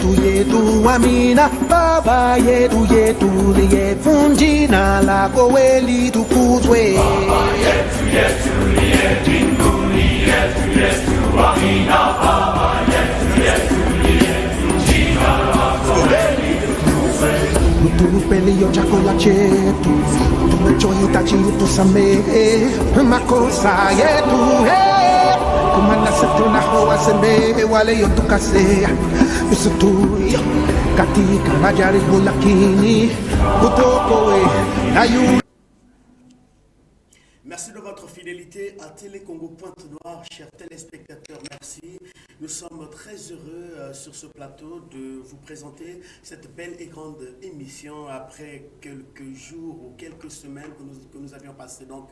yetu amina baba yetu liyevunjina lako weli tukuzwe baba yetu liye mbinguni yetu amina baba yetu liyevunjina lako weli tukuzwe utupe liyo chakula chetu tunachohitaji utusamehe makosa yetu kumana setu na wasamehe wale yotukasea usituye katika majaribu lakini utuokoe na yu. Merci de votre fidélité à Télé Congo Pointe-Noire, chers téléspectateurs, merci. Nous sommes très heureux sur ce plateau de vous présenter cette belle et grande émission après quelques jours ou quelques semaines que nous avions passé donc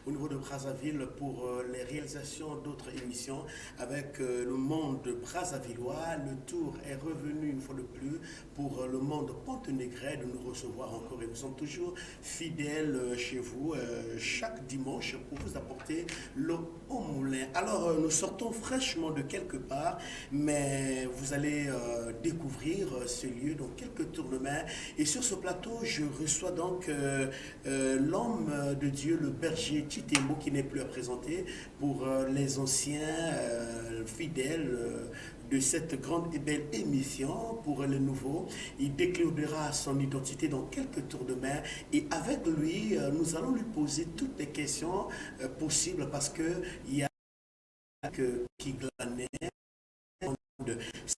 au niveau de Brazzaville pour les réalisations d'autres émissions avec le monde brazzavillois. Le tour est revenu une fois de plus pour le monde pontenégrais de nous recevoir encore et nous sommes toujours fidèles chez vous chaque dimanche pour vous apporter l'eau au moulin. Alors nous sortons fraîchement de quelque part, mais vous allez découvrir ce lieu dans quelques tournements. Et sur ce plateau, je reçois donc l'homme de Dieu, le berger Titembo, qui n'est plus à présenter pour les anciens fidèles de cette grande et belle émission. Pour les nouveaux, il déclarera son identité dans quelques tours de main et avec lui, nous allons lui poser toutes les questions possibles parce qu'il y a qui glanait de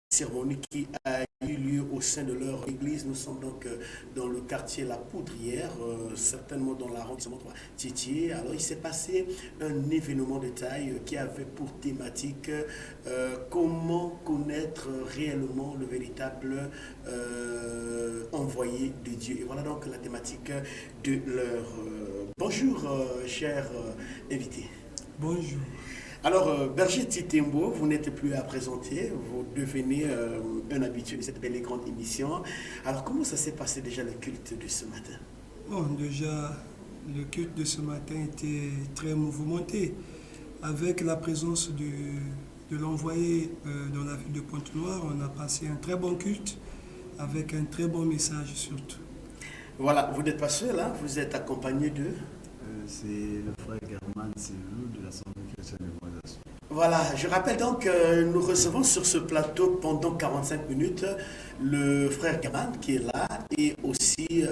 cérémonie qui a eu lieu au sein de leur église. Nous sommes donc dans le quartier La Poudrière, certainement dans l'arrondissement Titi. Alors il s'est passé un événement de taille qui avait pour thématique comment connaître réellement le véritable envoyé de Dieu. Et voilà donc la thématique de leur... Bonjour chers invités. Bonjour. Alors, berger Titembo, vous n'êtes plus à présenter, vous devenez un habitué de cette belle et grande émission. Alors, comment ça s'est passé déjà le culte de ce matin? Bon, déjà, le culte de ce matin était très mouvementé, avec la présence de l'envoyé dans la ville de Pointe-Noire. On a passé un très bon culte, avec un très bon message surtout. Voilà, vous n'êtes pas seul, hein? Vous êtes accompagné de... c'est le frère German Silou de l'Assemblée chrétienne de Moisation. Voilà, je rappelle donc que nous recevons sur ce plateau pendant 45 minutes le frère German qui est là et aussi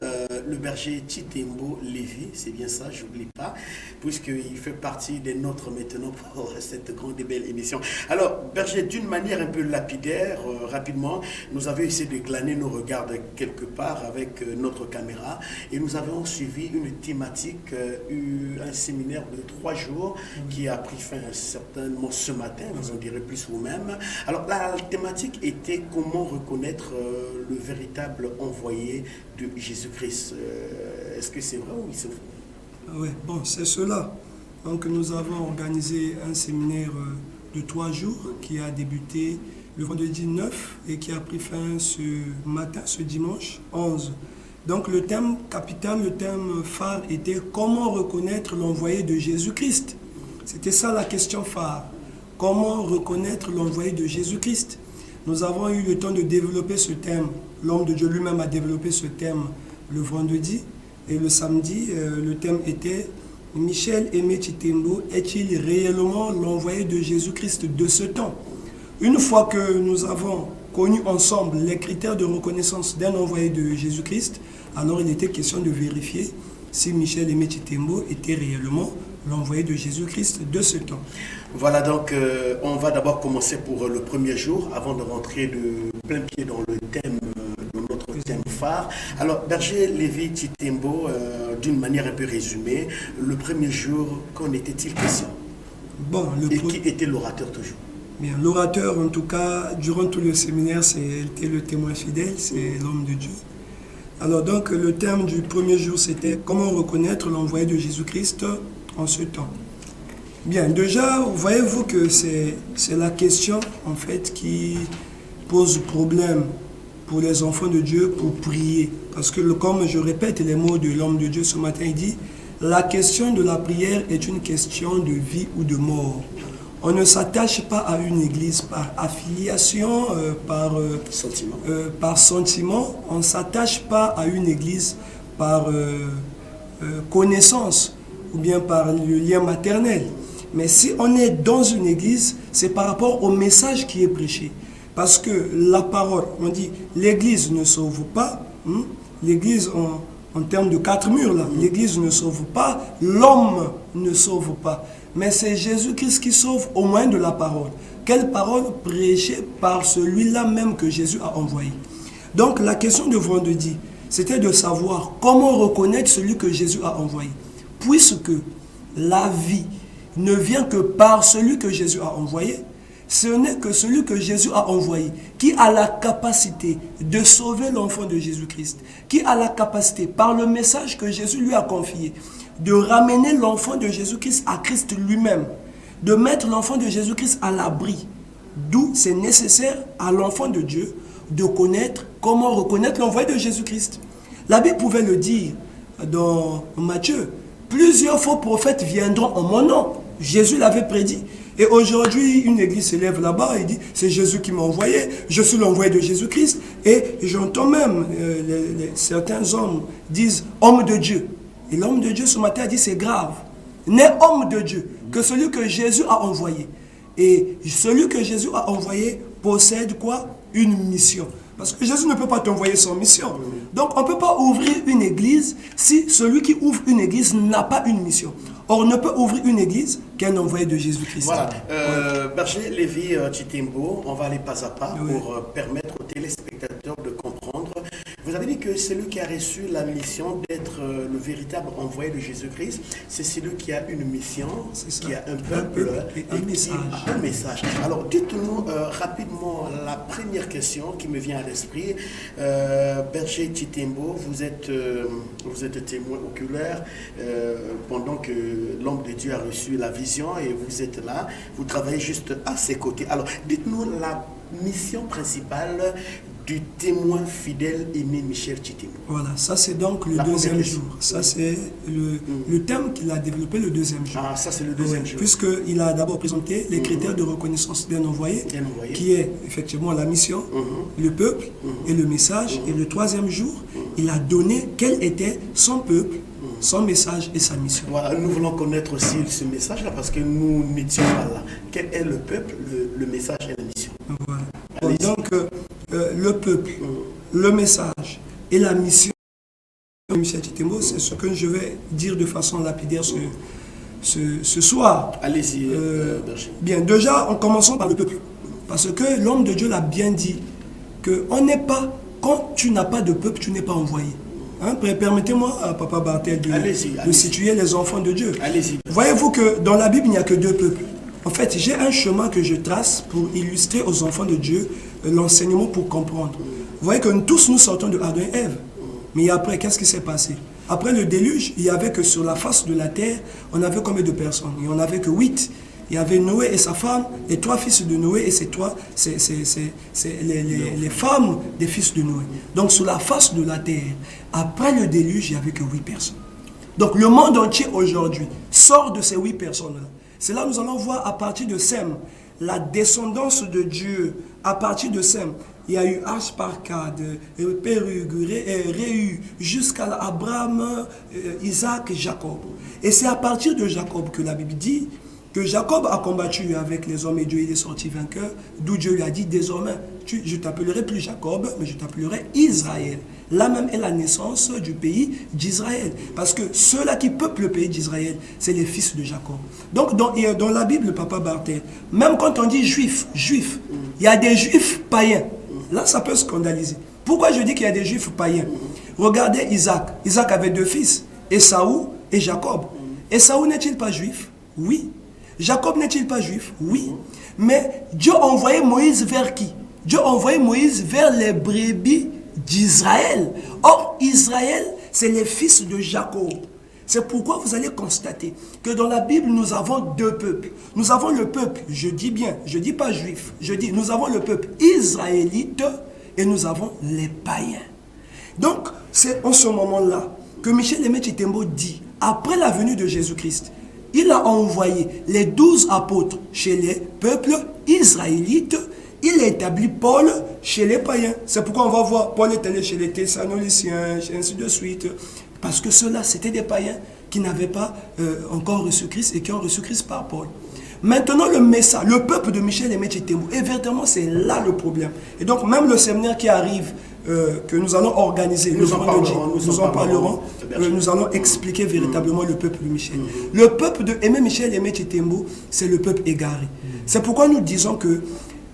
le berger Titembo Lévy, c'est bien ça, j'oublie pas, puisqu'il fait partie des nôtres maintenant pour cette grande et belle émission. Alors, berger, d'une manière un peu lapidaire, rapidement, nous avons essayé de glaner nos regards quelque part avec notre caméra et nous avons suivi une thématique, un séminaire de 3 jours qui a pris fin certainement ce matin, vous en direz plus vous-même. Alors, la thématique était comment reconnaître le véritable envoyé de Jésus-Christ. Est-ce que c'est vrai ou c'est faux? Oui, bon, c'est cela. Donc, nous avons organisé un séminaire de 3 jours qui a débuté le vendredi 9 et qui a pris fin ce matin, ce dimanche 11. Donc, le thème capital, le thème phare était comment reconnaître l'envoyé de Jésus-Christ. C'était ça la question phare. Comment reconnaître l'envoyé de Jésus-Christ? Nous avons eu le temps de développer ce thème. L'homme de Dieu lui-même a développé ce thème le vendredi. Et le samedi, le thème était « Michel Aimé Titembo est-il réellement l'envoyé de Jésus-Christ de ce temps ?» Une fois que nous avons connu ensemble les critères de reconnaissance d'un envoyé de Jésus-Christ, alors il était question de vérifier si Michel Aimé Titembo était réellement l'envoyé de Jésus-Christ de ce temps. Voilà, donc on va d'abord commencer pour le premier jour avant de rentrer de plein pied dans le thème, dans notre thème phare. Alors, berger Lévy Titembo, d'une manière un peu résumée, le premier jour, qu'en était-il question? Bon, et qui était l'orateur toujours? Bien, l'orateur, en tout cas, durant tout le séminaire, c'était le témoin fidèle, c'est l'homme de Dieu. Alors donc, le thème du premier jour, c'était comment reconnaître l'envoyé de Jésus-Christ en ce temps. Bien, déjà, voyez-vous que c'est la question, en fait, qui pose problème pour les enfants de Dieu pour prier. Parce que, comme je répète les mots de l'homme de Dieu ce matin, il dit, la question de la prière est une question de vie ou de mort. On ne s'attache pas à une église par affiliation, par sentiment. On ne s'attache pas à une église par connaissance ou bien par le lien maternel. Mais si on est dans une église, c'est par rapport au message qui est prêché. Parce que la parole, on dit, l'église ne sauve pas. L'église, en termes de 4 murs, là, l'église ne sauve pas, l'homme ne sauve pas. Mais c'est Jésus-Christ qui sauve au moyen de la parole. Quelle parole prêchée par celui-là même que Jésus a envoyé. Donc la question de vendredi, c'était de savoir comment reconnaître celui que Jésus a envoyé. Puisque la vie ne vient que par celui que Jésus a envoyé, ce n'est que celui que Jésus a envoyé qui a la capacité de sauver l'enfant de Jésus-Christ, qui a la capacité, par le message que Jésus lui a confié, de ramener l'enfant de Jésus-Christ à Christ lui-même, de mettre l'enfant de Jésus-Christ à l'abri. D'où c'est nécessaire à l'enfant de Dieu de connaître comment reconnaître l'envoyé de Jésus-Christ. La Bible pouvait le dire dans Matthieu, plusieurs faux prophètes viendront en mon nom. Jésus l'avait prédit. Et aujourd'hui, une église s'élève là-bas et dit, c'est Jésus qui m'a envoyé, je suis l'envoyé de Jésus-Christ. Et j'entends même certains hommes disent, homme de Dieu. Et l'homme de Dieu ce matin a dit, c'est grave. N'est homme de Dieu que celui que Jésus a envoyé. Et celui que Jésus a envoyé possède quoi? Une mission. Parce que Jésus ne peut pas t'envoyer sans mission. Donc on ne peut pas ouvrir une église si celui qui ouvre une église n'a pas une mission. Or, on ne peut ouvrir une église qu'un envoyé de Jésus-Christ. Voilà. Berger Lévi Chitembo, on va aller pas à pas pour permettre aux téléspectateurs de comprendre. Vous avez dit que celui qui a reçu la mission d'être le véritable envoyé de Jésus-Christ, c'est celui qui a une mission, qui a un peuple et un message. Alors, dites-nous rapidement la première question qui me vient à l'esprit. Berger Chitembo, vous êtes témoin oculaire pendant que l'homme de Dieu a reçu la vision et vous êtes là, vous travaillez juste à ses côtés. Alors, dites-nous la mission principale du témoin fidèle Aimé Michel Chitembo. Voilà, ça c'est donc le deuxième jour. Ça c'est le thème qu'il a développé le deuxième jour. Ah, ça c'est le deuxième jour. Puisqu'il a d'abord présenté les critères de reconnaissance d'un envoyé, qui est effectivement la mission, le peuple et le message. Et le troisième jour, il a donné quel était son peuple, son message et sa mission. Voilà, nous voulons connaître aussi ce message-là parce que nous n'étions pas là. Quel est le peuple, le message et la mission? Voilà. Donc, le peuple, le message et la mission de Michel Chitembo, c'est ce que je vais dire de façon lapidaire ce soir. Allez-y, Berger. Bien, déjà, en commençant par le peuple. Parce que l'homme de Dieu l'a bien dit, qu'on n'est pas, quand tu n'as pas de peuple, tu n'es pas envoyé. Hein? Permettez-moi, Papa Bartel, de situer les enfants de Dieu. Allez-y. Voyez-vous que dans la Bible, il n'y a que 2 peuples. En fait, j'ai un chemin que je trace pour illustrer aux enfants de Dieu l'enseignement pour comprendre. Vous voyez que tous nous sortons de Adam et Ève. Mais après, qu'est-ce qui s'est passé? Après le déluge, il n'y avait que sur la face de la terre, on avait combien de personnes? Il n'y en avait que 8. Il y avait Noé et sa femme, les 3 fils de Noé, et c'est les femmes des fils de Noé. Donc sur la face de la terre, après le déluge, il n'y avait que 8 personnes. Donc le monde entier aujourd'hui sort de ces 8 personnes-là. C'est là que nous allons voir à partir de Sem, la descendance de Dieu. À partir de Sem, il y a eu Asparcade, Pérug, Réu, jusqu'à Abraham, Isaac, Jacob. Et c'est à partir de Jacob que la Bible dit que Jacob a combattu avec les hommes et Dieu il est sorti vainqueur, d'où Dieu lui a dit désormais, je t'appellerai plus Jacob, mais je t'appellerai Israël. Là même est la naissance du pays d'Israël. Parce que ceux-là qui peuplent le pays d'Israël, c'est les fils de Jacob. Donc dans la Bible, Papa Bartel, même quand on dit juif, il y a des juifs païens. Là, ça peut scandaliser. Pourquoi je dis qu'il y a des juifs païens? Regardez Isaac. Isaac avait 2 fils, Ésaü et Jacob. Ésaü n'est-il pas juif? Oui. Jacob n'est-il pas juif? Oui. Mais Dieu a envoyé Moïse vers qui? Dieu a envoyé Moïse vers les brebis d'Israël. Or, Israël, c'est les fils de Jacob. C'est pourquoi vous allez constater que dans la Bible, nous avons 2 peuples. Nous avons le peuple, je dis bien, je ne dis pas juif, je dis nous avons le peuple israélite et nous avons les païens. Donc, c'est en ce moment-là que Michel Aimé Chitembo dit, après la venue de Jésus-Christ, il a envoyé les 12 apôtres chez les peuples israélites. Il a établi Paul chez les païens. C'est pourquoi on va voir Paul est allé chez les Thessaloniciens, ainsi de suite. Parce que ceux-là, c'était des païens qui n'avaient pas encore reçu Christ et qui ont reçu Christ par Paul. Maintenant, le message, le peuple de Michel Aimé Tshitembou, et véritablement, c'est là le problème. Et donc, même le séminaire qui arrive, que nous allons organiser le vendredi, nous en parlerons, nous allons expliquer véritablement le peuple de Michel. Le peuple de Michel Aimé Tshitembou, c'est le peuple égaré. C'est pourquoi nous disons que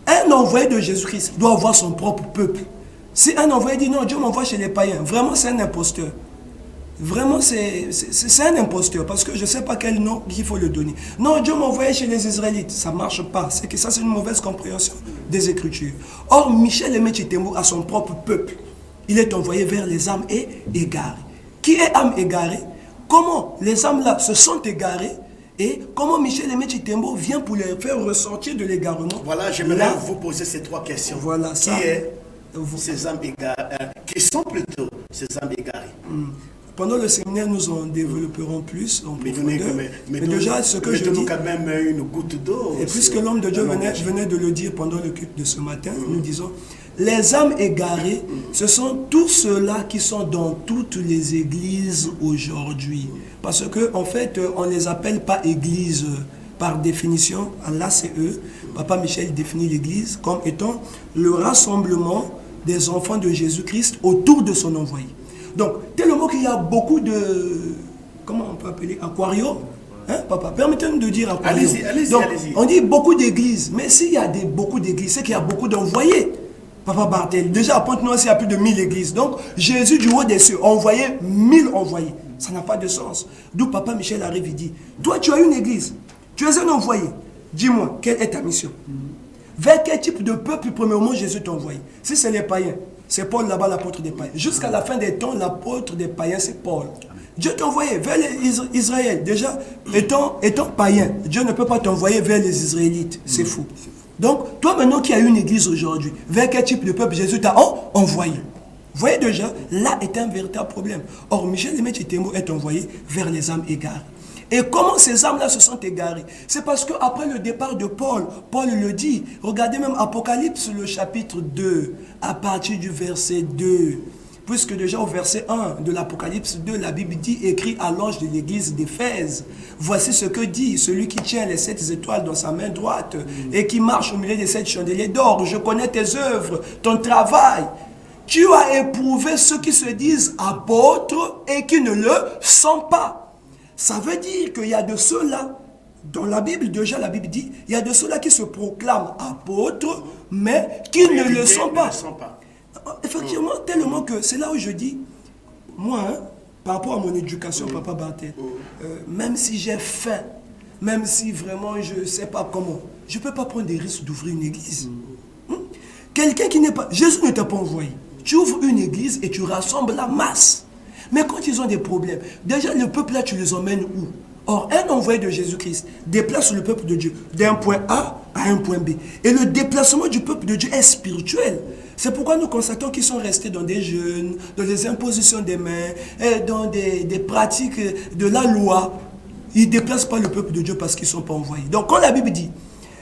un envoyé de Jésus-Christ doit avoir son propre peuple. Si un envoyé dit non, Dieu m'envoie chez les païens, vraiment c'est un imposteur. Vraiment, c'est un imposteur, parce que je ne sais pas quel nom il faut le donner. Non, Dieu m'envoyait chez les Israélites. Ça ne marche pas. C'est que ça, c'est une mauvaise compréhension des Écritures. Or, Michel Aimé Tshitembou a son propre peuple. Il est envoyé vers les âmes égarées. Qui est âme égarée? Comment les âmes-là se sont égarées? Et comment Michel Aimé Tshitembou vient pour les faire ressortir de l'égarement? Voilà, j'aimerais vous poser ces 3 questions. Voilà, ça. Qui est ces âmes égarées? Qui sont plutôt ces âmes égarées? Pendant le séminaire, nous en développerons plus en profondeur. Mais déjà, ce que je dis... quand même une goutte d'eau. Et puisque l'homme de Dieu venait de le dire pendant le culte de ce matin, nous disons, les âmes égarées, ce sont tous ceux-là qui sont dans toutes les églises aujourd'hui. Parce qu'en fait, on ne les appelle pas églises par définition. À l'ACE, Papa Michel définit l'église comme étant le rassemblement des enfants de Jésus-Christ autour de son envoyé. Donc, tellement qu'il y a beaucoup de... Comment on peut appeler? Aquarium. Hein, papa? Permettez-nous de dire aquarium. Allez-y. On dit beaucoup d'églises. Mais s'il y a beaucoup d'églises, c'est qu'il y a beaucoup d'envoyés. Papa Bartel. Déjà, à Pointe-Noire, il y a plus de 1000 églises. Donc, Jésus du haut des cieux envoyait 1000 envoyés. Ça n'a pas de sens. D'où Papa Michel arrive et dit, toi, tu as une église. Tu es un envoyé. Dis-moi, quelle est ta mission? Vers quel type de peuple, premièrement, Jésus t'a envoyé? Si c'est les païens, c'est Paul là-bas, l'apôtre des païens. Jusqu'à la fin des temps, l'apôtre des païens, c'est Paul. Dieu t'a envoyé vers Israël. Déjà, étant païen, Dieu ne peut pas t'envoyer vers les Israélites. C'est fou. Donc, toi maintenant qui as une église aujourd'hui, vers quel type de peuple Jésus t'a envoyé? Vous voyez déjà, là est un véritable problème. Or, Michel Aimé Tshitembou est envoyé vers les âmes égarées. Et comment ces âmes-là se sont égarées? C'est parce qu'après le départ de Paul, Paul le dit, regardez même Apocalypse, le chapitre 2, à partir du verset 2. Puisque déjà au verset 1 de l'Apocalypse 2, la Bible dit, écrit à l'ange de l'église d'Éphèse, voici ce que dit celui qui tient les 7 étoiles dans sa main droite et qui marche au milieu des 7 chandeliers d'or. Je connais tes œuvres, ton travail. Tu as éprouvé ceux qui se disent apôtres et qui ne le sont pas. Ça veut dire qu'il y a de ceux-là, dans la Bible, déjà la Bible dit, il y a de ceux-là qui se proclament apôtres, mais qui ne le sont pas. Effectivement, tellement que c'est là où je dis, moi, par rapport à mon éducation, Papa Bartel, même si j'ai faim, même si vraiment je ne sais pas comment, je ne peux pas prendre des risques d'ouvrir une église. Quelqu'un qui n'est pas... Jésus ne t'a pas envoyé. Tu ouvres une église et tu rassembles la masse. Mais quand ils ont des problèmes, déjà le peuple là, tu les emmènes où? Or, un envoyé de Jésus-Christ déplace le peuple de Dieu d'un point A à un point B. Et le déplacement du peuple de Dieu est spirituel. C'est pourquoi nous constatons qu'ils sont restés dans des jeûnes, dans des impositions des mains, dans des pratiques de la loi. Ils ne déplacent pas le peuple de Dieu parce qu'ils ne sont pas envoyés. Donc quand la Bible dit,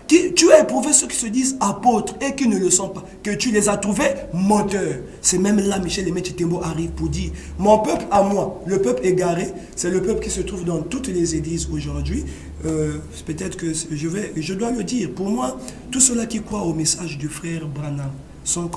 tu as éprouvé ceux qui se disent apôtres et qui ne le sont pas, que tu les as trouvés menteurs. C'est même là Michel Aimé Tshitembou arrive pour dire, mon peuple à moi, le peuple égaré, c'est le peuple qui se trouve dans toutes les églises aujourd'hui. Peut-être que je dois le dire, pour moi, tous ceux-là qui croient au message du frère Branham sont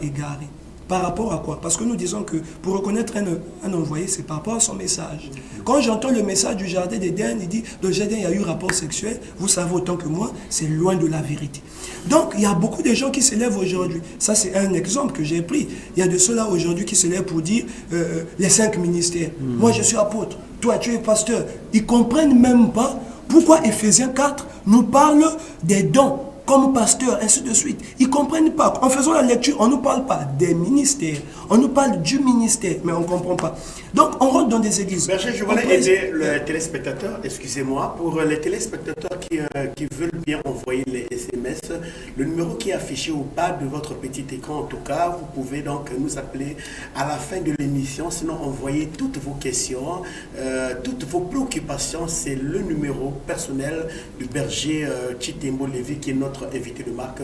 égarés. Par rapport à quoi? Parce que nous disons que pour reconnaître un envoyé, c'est par rapport à son message. Quand j'entends le message du jardin d'Éden, il dit, dans le jardin, il y a eu rapport sexuel, vous savez autant que moi, c'est loin de la vérité. Donc, il y a beaucoup de gens qui se lèvent aujourd'hui. Ça, c'est un exemple que j'ai pris. Il y a de ceux-là aujourd'hui qui se lèvent pour dire les 5 ministères. Moi, je suis apôtre. Toi, tu es pasteur. Ils ne comprennent même pas pourquoi Éphésiens 4 nous parle des dons comme pasteur, ainsi de suite. Ils ne comprennent pas. En faisant la lecture, on ne nous parle pas des ministères. On nous parle du ministère, mais on ne comprend pas. Donc, on rentre dans des églises. Berger, je voulais aider le téléspectateur, excusez-moi, pour les téléspectateurs qui veulent bien envoyer les SMS, le numéro qui est affiché au bas de votre petit écran, en tout cas, vous pouvez donc nous appeler à la fin de l'émission, sinon envoyez toutes vos questions, toutes vos préoccupations, c'est le numéro personnel du berger Chitembo Lévy, qui est notre invité de marque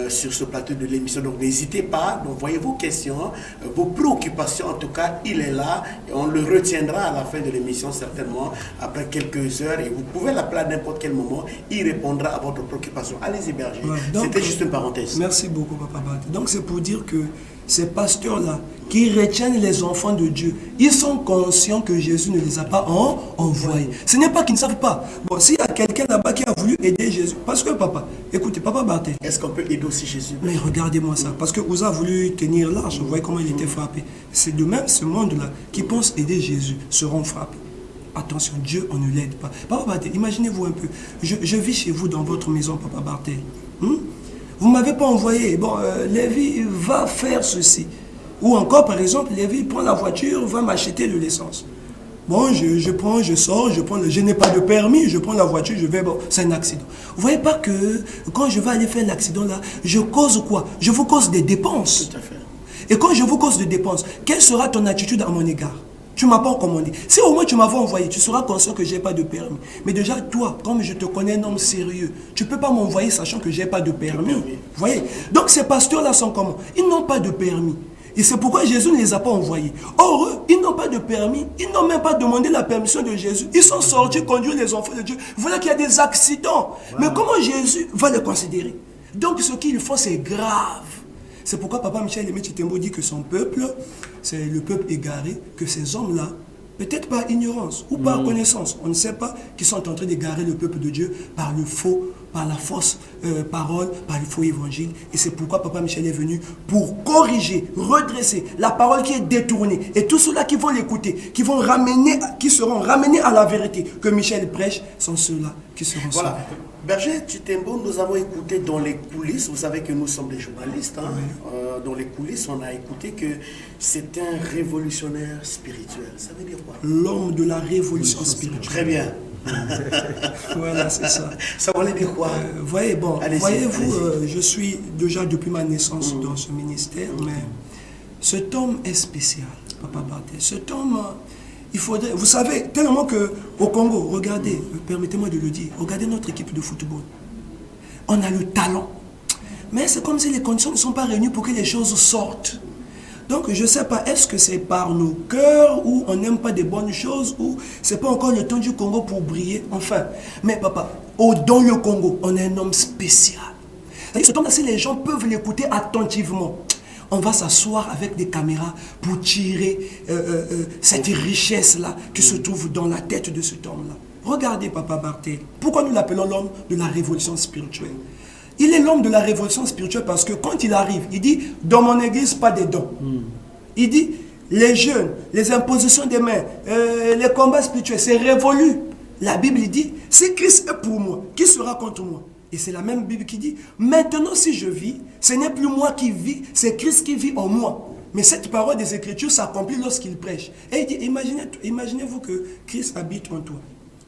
sur ce plateau de l'émission. Donc n'hésitez pas d'envoyer vos questions, vos préoccupations, en tout cas, il est là. Et on le retiendra à la fin de l'émission, certainement, après quelques heures. Et vous pouvez l'appeler à n'importe quel moment. Il répondra à votre préoccupation. Allez-y, berger. Ouais, c'était juste une parenthèse. Merci beaucoup, Papa Bate. Donc, c'est pour dire que ces pasteurs-là, qui retiennent les enfants de Dieu, ils sont conscients que Jésus ne les a pas envoyés. Ce n'est pas qu'ils ne savent pas. Bon, s'il y a quelqu'un là-bas qui a voulu aider Jésus, parce que papa, écoutez, Papa Barthé. Est-ce qu'on peut aider aussi Jésus? Mais regardez-moi ça, parce que Ouza a voulu tenir l'arche, vous voyez comment il était frappé. C'est de même ce monde-là qui pense aider Jésus seront frappés. Attention, Dieu, on ne l'aide pas. Papa Barthé, imaginez-vous un peu, je vis chez vous dans votre maison, Papa Barthé. Vous ne m'avez pas envoyé. Bon, Lévi va faire ceci. Ou encore, par exemple, Lévi prend la voiture, va m'acheter de l'essence. Bon, je prends, je sors, je n'ai pas de permis, je prends la voiture, je vais, bon, c'est un accident. Vous ne voyez pas que quand je vais aller faire l'accident là, je cause quoi? Je vous cause des dépenses. Tout à fait. Et quand je vous cause des dépenses, quelle sera ton attitude à mon égard? Tu ne m'as pas commandé. Si au moins tu m'avais envoyé, tu seras conscient que je n'ai pas de permis. Mais déjà, toi, comme je te connais un homme sérieux, tu ne peux pas m'envoyer sachant que je n'ai pas de permis. Vous voyez? Donc ces pasteurs-là sont comment? Ils n'ont pas de permis. Et c'est pourquoi Jésus ne les a pas envoyés. Or, eux, ils n'ont pas de permis. Ils n'ont même pas demandé la permission de Jésus. Ils sont sortis conduire les enfants de Dieu. Voilà qu'il y a des accidents. Mais comment Jésus va les considérer? Donc ce qu'ils font, c'est grave. C'est pourquoi Papa Michel Lévy Chitembo dit que son peuple, c'est le peuple égaré, que ces hommes-là, peut-être par ignorance ou par connaissance, on ne sait pas, qu'ils sont en train d'égarer le peuple de Dieu par le faux, par la fausse parole, par le faux évangile. Et c'est pourquoi Papa Michel est venu pour corriger, redresser la parole qui est détournée. Et tous ceux-là qui vont l'écouter, qui seront ramenés à la vérité que Michel prêche, sont ceux-là qui seront sauvés. Voilà. Berger Chitembo, nous avons écouté dans les coulisses, vous savez que nous sommes des journalistes, hein, dans les coulisses, on a écouté que c'est un révolutionnaire spirituel. Ça veut dire quoi? L'homme de la révolution spirituelle. Très bien. Voilà, c'est ça. Ça voulait dire quoi? Voyez-vous, je suis déjà depuis ma naissance dans ce ministère, mais cet homme est spécial, Papa Barthé. Cet homme... il faudrait, vous savez, tellement qu'au Congo, regardez, permettez-moi de le dire, regardez notre équipe de football. On a le talent. Mais c'est comme si les conditions ne sont pas réunies pour que les choses sortent. Donc, je ne sais pas, est-ce que c'est par nos cœurs ou on n'aime pas des bonnes choses ou c'est pas encore le temps du Congo pour briller. Enfin, mais papa, dans le Congo, on est un homme spécial. Ce homme-là, si les gens peuvent l'écouter attentivement, on va s'asseoir avec des caméras pour tirer cette richesse-là qui se trouve dans la tête de cet homme-là. Regardez, Papa Barthé, pourquoi nous l'appelons l'homme de la révolution spirituelle? Il est l'homme de la révolution spirituelle parce que quand il arrive, il dit, dans mon église, pas de dons. Il dit, les jeûnes, les impositions des mains, les combats spirituels, c'est révolu. La Bible dit, si Christ est pour moi, qui sera contre moi? Et c'est la même Bible qui dit, maintenant si je vis, ce n'est plus moi qui vis, c'est Christ qui vit en moi. Mais cette parole des Écritures s'accomplit lorsqu'il prêche. Et il dit, imaginez-vous que Christ habite en toi.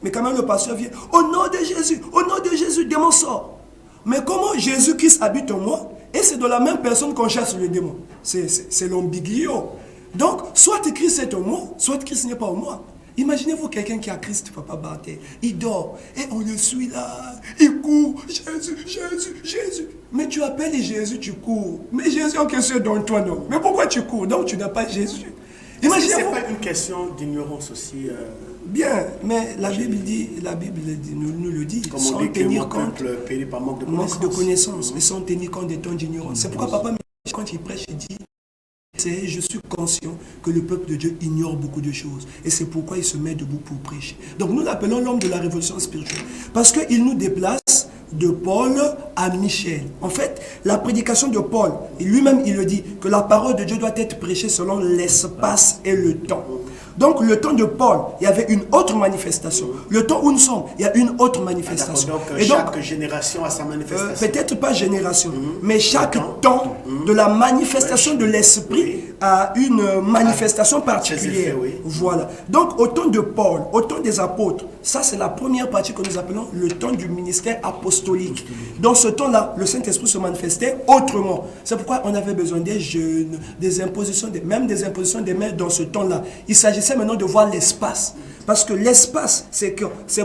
Mais quand même le pasteur vient, au nom de Jésus, démon sort. Mais comment Jésus-Christ habite en moi? Et c'est de la même personne qu'on chasse le démon. C'est l'ambiglio. Donc, soit Christ est en moi, soit Christ n'est pas en moi. Imaginez-vous quelqu'un qui a Christ, Papa Barthé, il dort, et on le suit là, il court, Jésus, Jésus, Jésus. Mais tu appelles Jésus, tu cours. Mais Jésus en question dans toi, non. Mais pourquoi tu cours? Donc tu n'as pas Jésus. Imaginez-vous. C'est pas une question d'ignorance aussi. Bien, mais la Bible nous le dit, comme on dit que mon peuple périt par manque de connaissances. Et sans tenir compte des temps d'ignorance. C'est pourquoi Papa, quand il prêche, il dit, je suis conscient que le peuple de Dieu ignore beaucoup de choses. Et c'est pourquoi il se met debout pour prêcher. Donc nous l'appelons l'homme de la révolution spirituelle. Parce qu'il nous déplace de Paul à Michel. En fait, la prédication de Paul, lui-même il le dit, que la parole de Dieu doit être prêchée selon l'espace et le temps. Donc le temps de Paul, il y avait une autre manifestation. Le temps où nous sommes, il y a une autre manifestation. Donc Et chaque génération a sa manifestation. Peut-être pas génération, mais chaque temps de la manifestation de l'esprit a une manifestation particulière. Oui. Voilà. Donc au temps de Paul, au temps des apôtres, ça c'est la première partie que nous appelons le temps du ministère apostolique. Dans ce temps-là, le Saint-Esprit se manifestait autrement. C'est pourquoi on avait besoin des jeûnes, des impositions, même des impositions des mains dans ce temps-là. Il s'agissait maintenant de voir l'espace. Parce que l'espace, c'est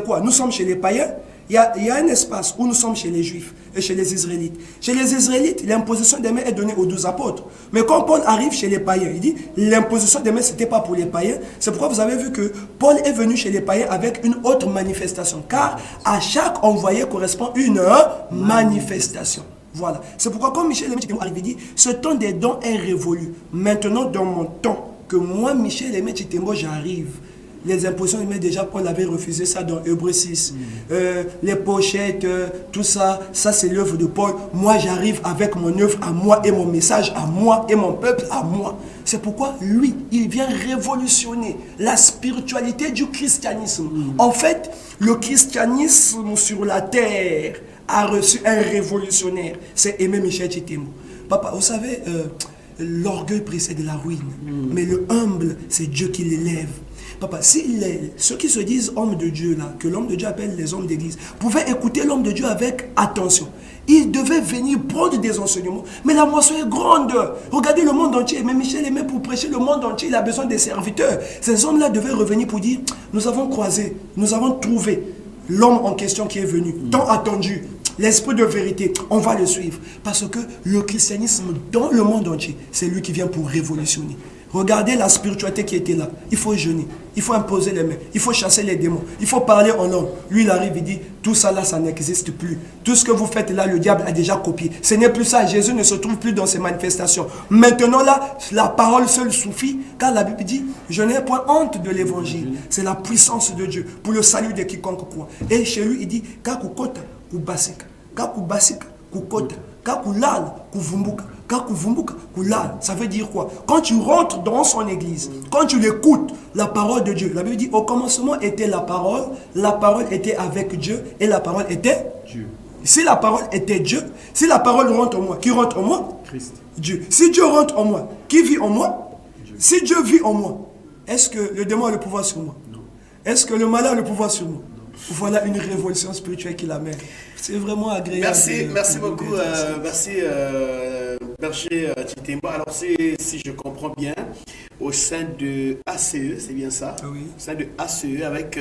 quoi? Nous sommes chez les païens. Il y a un espace où nous sommes chez les Juifs et chez les Israélites. Chez les Israélites, l'imposition des mains est donnée aux 12 apôtres. Mais quand Paul arrive chez les païens, il dit l'imposition des mains, ce n'était pas pour les païens. C'est pourquoi vous avez vu que Paul est venu chez les païens avec une autre manifestation. Car à chaque envoyé correspond une manifestation. Voilà. C'est pourquoi quand Michel Aimé Tshitemo arrive, il dit ce temps des dons est révolu. Maintenant, dans mon temps, que moi, Michel Aimé Tshitemo, j'arrive. Les impositions, mais déjà Paul avait refusé ça dans Hébreux 6. Les pochettes, tout ça, ça c'est l'œuvre de Paul. Moi j'arrive avec mon œuvre à moi et mon message à moi et mon peuple à moi. C'est pourquoi lui, il vient révolutionner la spiritualité du christianisme. En fait, le christianisme sur la terre a reçu un révolutionnaire. C'est Aimé Michel Tshitemo. Papa, vous savez, l'orgueil précède la ruine. Mais le humble, c'est Dieu qui l'élève. Papa, si ceux qui se disent hommes de Dieu, là, que l'homme de Dieu appelle les hommes d'église, pouvaient écouter l'homme de Dieu avec attention, ils devaient venir prendre des enseignements. Mais la moisson est grande. Regardez le monde entier. Mais Michel Aimé, pour prêcher le monde entier, il a besoin des serviteurs. Ces hommes-là devaient revenir pour dire, nous avons croisé, nous avons trouvé l'homme en question qui est venu, tant attendu. L'esprit de vérité, on va le suivre. Parce que le christianisme dans le monde entier, c'est lui qui vient pour révolutionner. Regardez la spiritualité qui était là. Il faut jeûner, il faut imposer les mains, il faut chasser les démons, il faut parler en langue. Lui, il arrive, il dit, tout ça là, ça n'existe plus. Tout ce que vous faites là, le diable a déjà copié. Ce n'est plus ça, Jésus ne se trouve plus dans ses manifestations. Maintenant là, la parole seule suffit, car la Bible dit, je n'ai point honte de l'évangile. C'est la puissance de Dieu pour le salut de quiconque croit. Et chez lui, il dit, kakukota, kubasika, kakubasika, kukota, kakulal, kuvumbuka. Ça veut dire quoi? Quand tu rentres dans son église, quand tu l'écoutes, la parole de Dieu, la Bible dit au commencement était la parole était avec Dieu et la parole était Dieu. Si la parole était Dieu, si la parole rentre en moi, qui rentre en moi? Christ. Dieu. Si Dieu rentre en moi, qui vit en moi? Dieu. Si Dieu vit en moi, est-ce que le démon a le pouvoir sur moi? Non. Est-ce que le malin a le pouvoir sur moi? Voilà une révolution spirituelle qui l'amène. C'est vraiment agréable. Merci beaucoup. Merci, Berger Tshitemo. Alors, si je comprends bien, au sein de ACE, c'est bien ça? Oui. Au sein de ACE, avec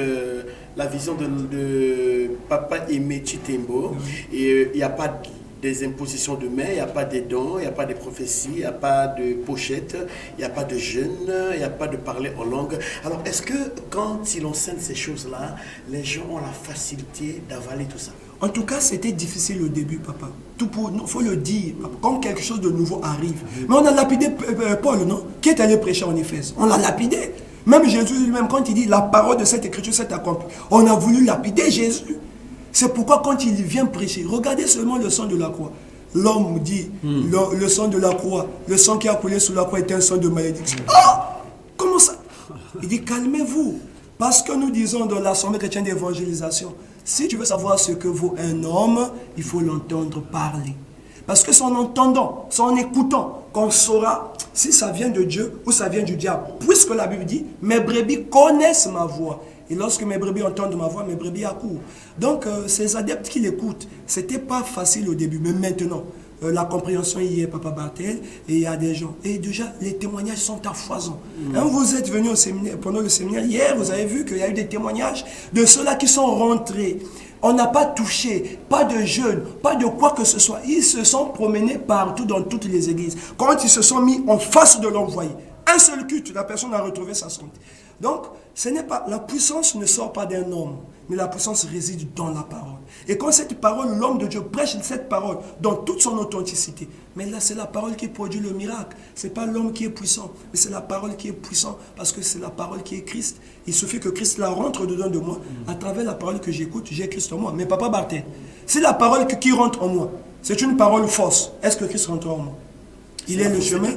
la vision de Papa Aimé Tshitemo, oui. Et il n'y a pas des impositions de main, il n'y a pas des dons, il n'y a pas de prophéties, il n'y a pas de pochettes, il n'y a pas de jeûne, il n'y a pas de parler en langue. Alors, est-ce que quand il enseigne ces choses-là, les gens ont la facilité d'avaler tout ça? En tout cas, c'était difficile au début, papa. Il faut le dire, papa, quand quelque chose de nouveau arrive. Mais on a lapidé Paul, non? Qui est allé prêcher en Éphèse? On l'a lapidé. Même Jésus lui-même, quand il dit la parole de cette écriture s'est accomplie, on a voulu lapider Jésus. C'est pourquoi quand il vient prêcher, regardez seulement le sang de la croix. L'homme dit, le sang de la croix, le sang qui a coulé sous la croix est un sang de malédiction. Ah! Comment ça? Il dit, calmez-vous. Parce que nous disons dans l'Assemblée chrétienne d'évangélisation, si tu veux savoir ce que vaut un homme, il faut l'entendre parler. Parce que c'est en entendant, c'est en écoutant qu'on saura si ça vient de Dieu ou ça vient du diable. Puisque la Bible dit, mes brebis connaissent ma voix. Et lorsque mes brebis entendent ma voix, mes brebis accourent. Donc, ces adeptes qui l'écoutent, ce n'était pas facile au début, mais maintenant, la compréhension y est, Papa Bartel, et il y a des gens. Et déjà, les témoignages sont à foison. Hein, vous êtes venu au séminaire, pendant le séminaire, hier, vous avez vu qu'il y a eu des témoignages de ceux-là qui sont rentrés. On n'a pas touché, pas de jeûne, pas de quoi que ce soit. Ils se sont promenés partout dans toutes les églises. Quand ils se sont mis en face de l'envoyé, un seul culte, la personne a retrouvé sa santé. Donc, ce n'est pas, la puissance ne sort pas d'un homme, mais la puissance réside dans la parole. Et quand cette parole, l'homme de Dieu prêche cette parole dans toute son authenticité, mais là c'est la parole qui produit le miracle. Ce n'est pas l'homme qui est puissant, mais c'est la parole qui est puissante, parce que c'est la parole qui est Christ. Il suffit que Christ la rentre dedans de moi. À travers la parole que j'écoute, j'ai Christ en moi. Mais Papa Bartel, si la parole qui rentre en moi, c'est une parole fausse, est-ce que Christ rentre en moi? Il est le chemin,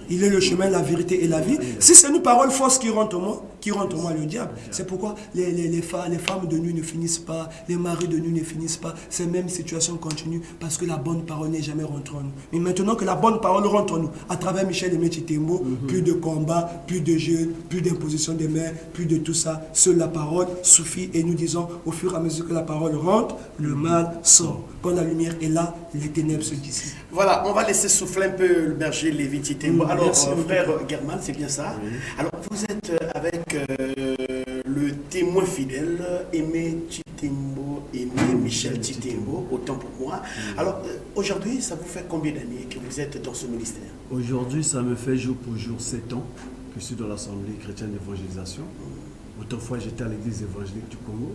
il est le chemin, la vérité et la vie. Si c'est une parole fausse qui rentre en moi, qui rentre en moi? Le diable. C'est pourquoi les femmes de nuit ne finissent pas, les maris de nuit ne finissent pas. Ces mêmes situations continuent parce que la bonne parole n'est jamais rentrée en nous. Mais maintenant que la bonne parole rentre en nous, à travers Michel Aimé Tshittembo, plus de combats, plus de jeûnes, plus d'imposition des mains, plus de tout ça. Seule la parole suffit et nous disons au fur et à mesure que la parole rentre, le mal sort. Quand la lumière est là, les ténèbres se dissipent. Voilà, on va laisser souffler un peu le berger Lévi Tshittembo. Alors, Merci, frère German, c'est bien ça? Oui. Alors, vous êtes avec le témoin fidèle Aimé Tshittembo, Aimé Michel Tshittembo, autant pour moi. Alors, aujourd'hui, ça vous fait combien d'années que vous êtes dans ce ministère? Aujourd'hui, ça me fait jour pour jour 7 ans que je suis dans l'Assemblée chrétienne d'évangélisation. Autrefois, j'étais à l'église évangélique du Congo.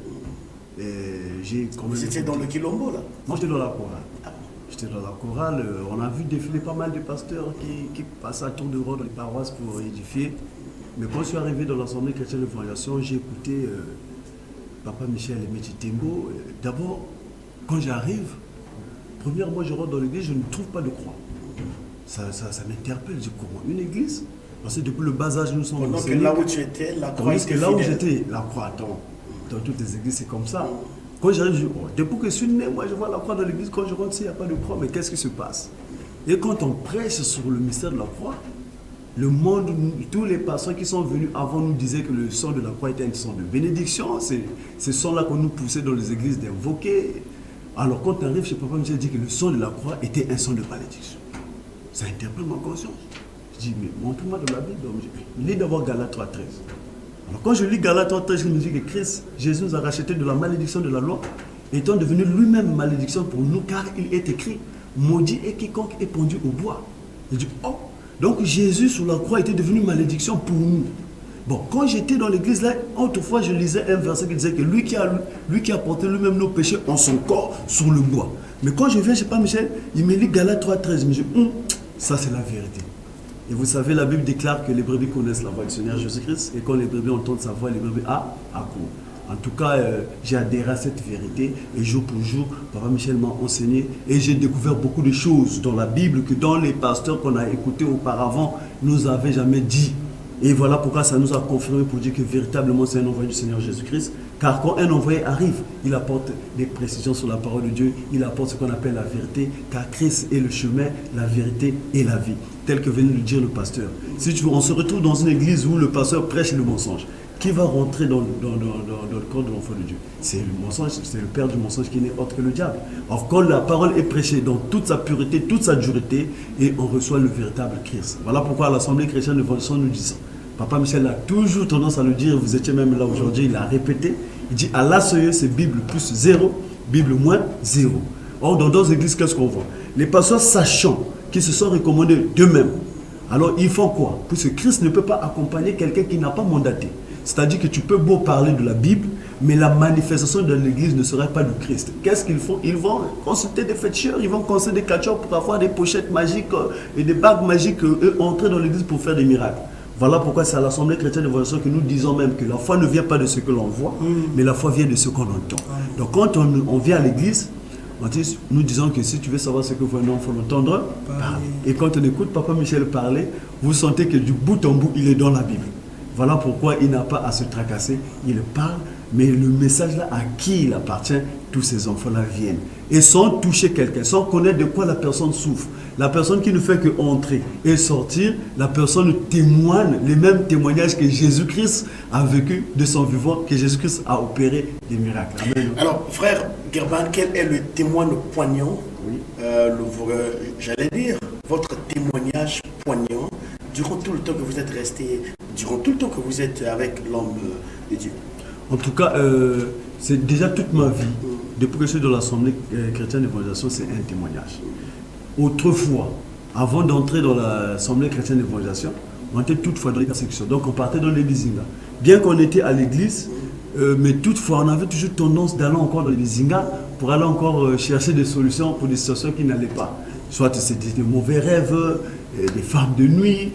Et j'ai quand même... Vous étiez dans le Quilombo, là? Moi, j'étais dans la chorale. Ah bon? J'étais dans la chorale. On a vu défiler pas mal de pasteurs qui passaient à tour de rôle dans les paroisses pour édifier. Mais quand je suis arrivé dans l'Assemblée chrétienne d'évangélisation, j'ai écouté Papa Michel Aimé Tshittembo. D'abord, quand j'arrive, premièrement, je rentre dans l'église, je ne trouve pas de croix. Ça m'interpelle. Je dis comment une église? Parce que depuis le bas âge, nous sommes Pendant que enseignés. là où tu étais, la croix Tandis était que là où fidèle. j'étais, la croix, attends, dans toutes les églises, c'est comme ça. Quand j'arrive, je dis, oh, depuis que je suis né, moi je vois la croix dans l'église, quand je rentre, il n'y a pas de croix, mais qu'est-ce qui se passe? Et quand on prêche sur le mystère de la croix, le monde, tous les pasteurs qui sont venus avant nous disaient que le sang de la croix était un sang de bénédiction. C'est ce sang-là qu'on nous poussait dans les églises d'invoquer. Alors quand on arrive chez Papa Michel, dit que le sang de la croix était un sang de malédiction. Ça interpelle ma conscience. Je dis, mais montre-moi de la Bible. Donc, je lis d'abord Galates 3.13. Alors quand je lis Galates 3.13, je me dis que Christ, Jésus nous a racheté de la malédiction de la loi, étant devenu lui-même malédiction pour nous, car il est écrit, maudit est quiconque est pendu au bois. Je dis, oh, donc Jésus sur la croix était devenu malédiction pour nous. Bon, quand j'étais dans l'église là, autrefois je lisais un verset qui disait que lui qui a porté lui-même nos péchés en son corps sur le bois. Mais quand je viens chez Papa Michel, il me lit Galates 3.13, je me dis, ça c'est la vérité. Et vous savez, la Bible déclare que les brebis connaissent la voix du Seigneur Jésus-Christ, et quand les brebis entendent sa voix, les brebis accourent. En tout cas, j'ai adhéré à cette vérité, et jour pour jour, Papa Michel m'a enseigné, et j'ai découvert beaucoup de choses dans la Bible que dans les pasteurs qu'on a écoutés auparavant, nous avaient jamais dit. Et voilà pourquoi ça nous a confirmé pour dire que véritablement c'est un envoyé du Seigneur Jésus-Christ. Car quand un envoyé arrive, il apporte des précisions sur la parole de Dieu, il apporte ce qu'on appelle la vérité, car Christ est le chemin, la vérité et la vie, tel que venait de le dire le pasteur. Si tu veux, on se retrouve dans une église où le pasteur prêche le mensonge. Qui va rentrer dans le corps de l'enfant de Dieu? C'est le mensonge, c'est le père du mensonge qui n'est autre que le diable. Or, quand la parole est prêchée dans toute sa pureté, toute sa dureté, et on reçoit le véritable Christ. Voilà pourquoi à l'Assemblée chrétienne de Volson nous dit ça. Papa Michel a toujours tendance à le dire, vous étiez même là aujourd'hui, il a répété. Il dit à l'ASE, c'est Bible plus 0, Bible moins 0. Or, dans d'autres églises, qu'est-ce qu'on voit? Les pasteurs sachant qu'ils se sont recommandés d'eux-mêmes. Alors, ils font quoi? Parce que Christ ne peut pas accompagner quelqu'un qui n'a pas mandaté. C'est-à-dire que tu peux beau parler de la Bible, mais la manifestation de l'église ne serait pas du Christ. Qu'est-ce qu'ils font? Ils vont consulter des féticheurs, ils vont consulter des catcheurs pour avoir des pochettes magiques et des bagues magiques et entrer dans l'église pour faire des miracles. Voilà pourquoi c'est à l'Assemblée chrétienne d'évangélisation que nous disons même que la foi ne vient pas de ce que l'on voit, mais la foi vient de ce qu'on entend. Donc quand on vient à l'église, nous disons que si tu veux savoir ce que voit un homme, il faut l'entendre parler. Et quand on écoute Papa Michel parler, vous sentez que du bout en bout, il est dans la Bible. Voilà pourquoi il n'a pas à se tracasser, il parle, mais le message là à qui il appartient, tous ces enfants-là viennent. Et sans toucher quelqu'un, sans connaître de quoi la personne souffre. La personne qui ne fait que entrer et sortir, la personne témoigne les mêmes témoignages que Jésus-Christ a vécu de son vivant, que Jésus-Christ a opéré des miracles. Amen. Alors, frère Gerban, quel est le témoin poignant, Oui. j'allais dire, votre témoignage poignant durant tout le temps que vous êtes resté, durant tout le temps que vous êtes avec l'homme de Dieu? En tout cas, c'est déjà toute ma vie, depuis que je suis dans l'Assemblée chrétienne d'évangélisation, c'est un témoignage. Autrefois, avant d'entrer dans l'Assemblée chrétienne d'évangélisation, on était toutefois dans les persécutions. Donc on partait dans les bizingas. Bien qu'on était à l'église, mais toutefois on avait toujours tendance d'aller encore dans les bizingas pour aller encore chercher des solutions pour des situations qui n'allaient pas. Soit c'était des mauvais rêves, des femmes de nuit,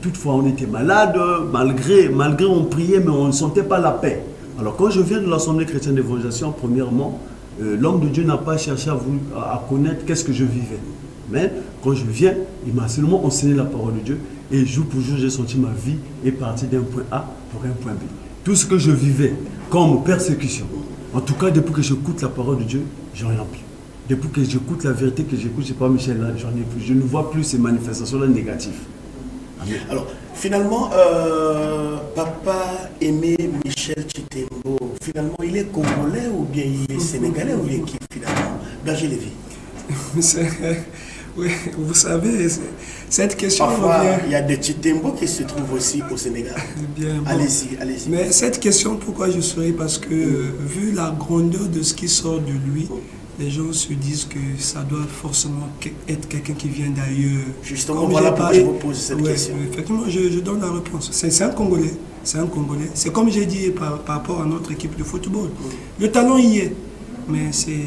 toutefois on était malade, malgré on priait mais on ne sentait pas la paix. Alors quand je viens de l'Assemblée chrétienne d'évangélisation, premièrement, l'homme de Dieu n'a pas cherché à connaître qu'est-ce que je vivais. Mais Quand je viens, il m'a seulement enseigné la parole de Dieu. Et jour pour jour, j'ai senti ma vie est partie d'un point A pour un point B. Tout ce que je vivais comme persécution, en tout cas depuis que j'écoute la parole de Dieu, j'en ai plus. Depuis que j'écoute la vérité, que j'écoute, je ne sais pas Michel, là, j'en ai plus. Je ne vois plus ces manifestations-là négatives. Amen. Alors, finalement, Papa Aimé Michel Chitembo, finalement, il est congolais ou bien il est sénégalais ou il est qui finalement? Berger Lévy. Oui, vous savez, cette question Parfois, revient. il y a des Chitembo qui se trouvent aussi au Sénégal. Bien, bon. Allez-y, allez-y. Mais cette question, pourquoi je serais? Parce que, vu la grandeur de ce qui sort de lui, les gens se disent que ça doit forcément être quelqu'un qui vient d'ailleurs. Justement, Comme voilà j'ai pourquoi parlé- je vous pose cette Ouais, question. Effectivement, je donne la réponse. C'est un Congolais. C'est un Congolais. C'est comme j'ai dit par rapport à notre équipe de football. Le talent y est. Mais c'est,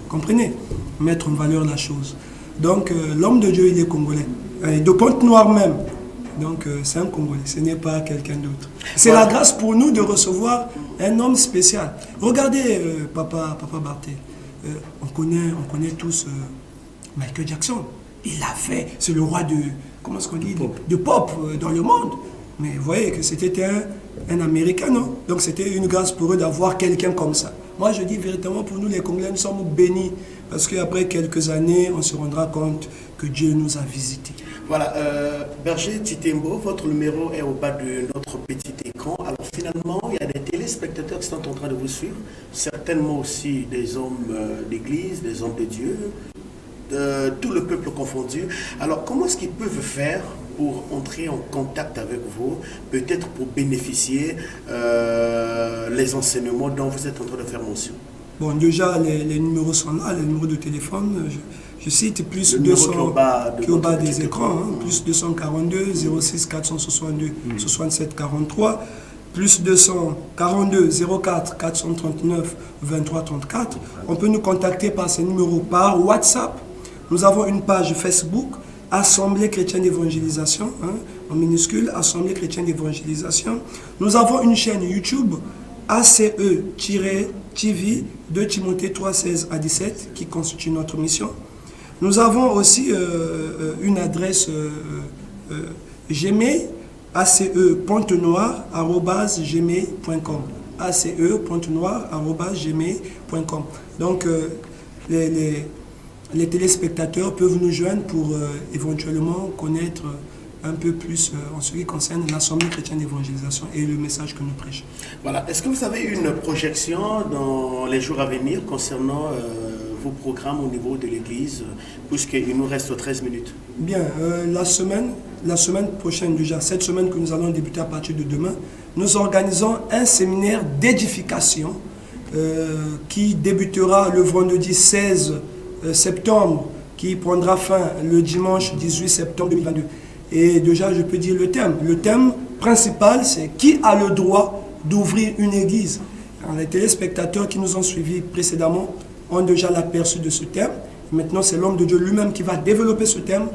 comprenez, mettre en valeur la chose. Donc, l'homme de Dieu, il est Congolais. Et de Pointe-Noire même. Donc, c'est un Congolais. Ce n'est pas quelqu'un d'autre. C'est Voilà. la grâce pour nous de recevoir un homme spécial. Regardez, Papa Barthé. On connaît tous Michael Jackson. Il l'a fait. C'est le roi de, comment est-ce qu'on dit, de pop dans le monde. Mais vous voyez que c'était un Américain, non? Donc c'était une grâce pour eux d'avoir quelqu'un comme ça. Moi je dis véritablement pour nous les Congolais, nous sommes bénis. Parce qu'après quelques années, on se rendra compte que Dieu nous a visités. Voilà, Berger Chitembo, votre numéro est au bas de notre petit écran. Alors finalement, il y a des téléspectateurs qui sont en train de vous suivre, certainement aussi des hommes d'église, des hommes de Dieu, de tout le peuple confondu. Alors comment est-ce qu'ils peuvent faire pour entrer en contact avec vous, peut-être pour bénéficier les enseignements dont vous êtes en train de faire mention? Bon, déjà, les numéros sont là, les numéros de téléphone. Je cite plus Le 200 numéro qui est au bas de des votre écrans, écran. plus 242 06 462 67 43, plus 242 04 439 23 34. On peut nous contacter par ces numéros par WhatsApp. Nous avons une page Facebook, Assemblée chrétienne d'évangélisation, en minuscule, Assemblée chrétienne d'évangélisation. Nous avons une chaîne YouTube, ACE-TV de Timothée 3:16 à 17, qui constitue notre mission. Nous avons aussi une adresse Gmail, acepantenoir@gmail.com. acepantenoir@gmail.com. Donc, les téléspectateurs peuvent nous joindre pour éventuellement connaître un peu plus en ce qui concerne l'Assemblée chrétienne d'évangélisation et le message que nous prêchons. Voilà. Est-ce que vous avez une projection dans les jours à venir concernant vos programmes au niveau de l'Église, puisqu'il nous reste 13 minutes? Bien, la semaine prochaine déjà, cette semaine que nous allons débuter à partir de demain, nous organisons un séminaire d'édification qui débutera le vendredi 16 septembre, qui prendra fin le dimanche 18 septembre 2022. Et déjà, je peux dire le thème. Le thème principal, c'est qui a le droit d'ouvrir une église. Alors, les téléspectateurs qui nous ont suivis précédemment ont déjà l'aperçu de ce thème. Maintenant, c'est l'homme de Dieu lui-même qui va développer ce thème.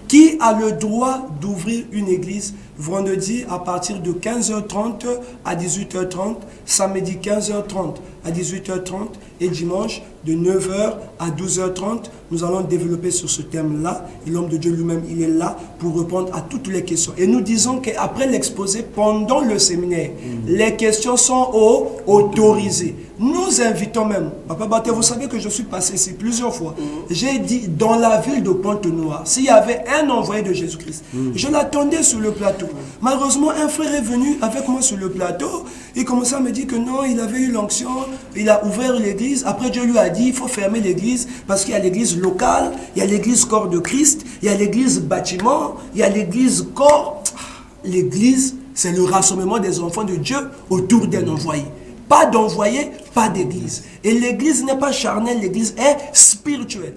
Qui a le droit d'ouvrir une église vendredi à partir de 15h30 à 18h30, samedi 15h30 à 18h30 et dimanche de 9h à 12h30. Nous allons développer sur ce thème-là et l'homme de Dieu lui-même, il est là pour répondre à toutes les questions. Et nous disons qu'après l'exposé, pendant le séminaire, les questions sont autorisées. Nous invitons même, Papa Barthé, vous savez que je suis passé ici plusieurs fois. J'ai dit, dans la ville de Pointe-Noire, s'il y avait un envoyé de Jésus-Christ, je l'attendais sur le plateau. Malheureusement, un frère est venu avec moi sur le plateau. Il commençait à me dire que non, il avait eu l'onction, il a ouvert l'église. Après, Dieu lui a dit, il faut fermer l'église parce qu'il y a l'église locale, il y a l'église corps de Christ, il y a l'église bâtiment, il y a l'église corps. L'église, c'est le rassemblement des enfants de Dieu autour d'un envoyé. Pas d'envoyé, pas d'église. Et l'église n'est pas charnelle, l'église est spirituelle.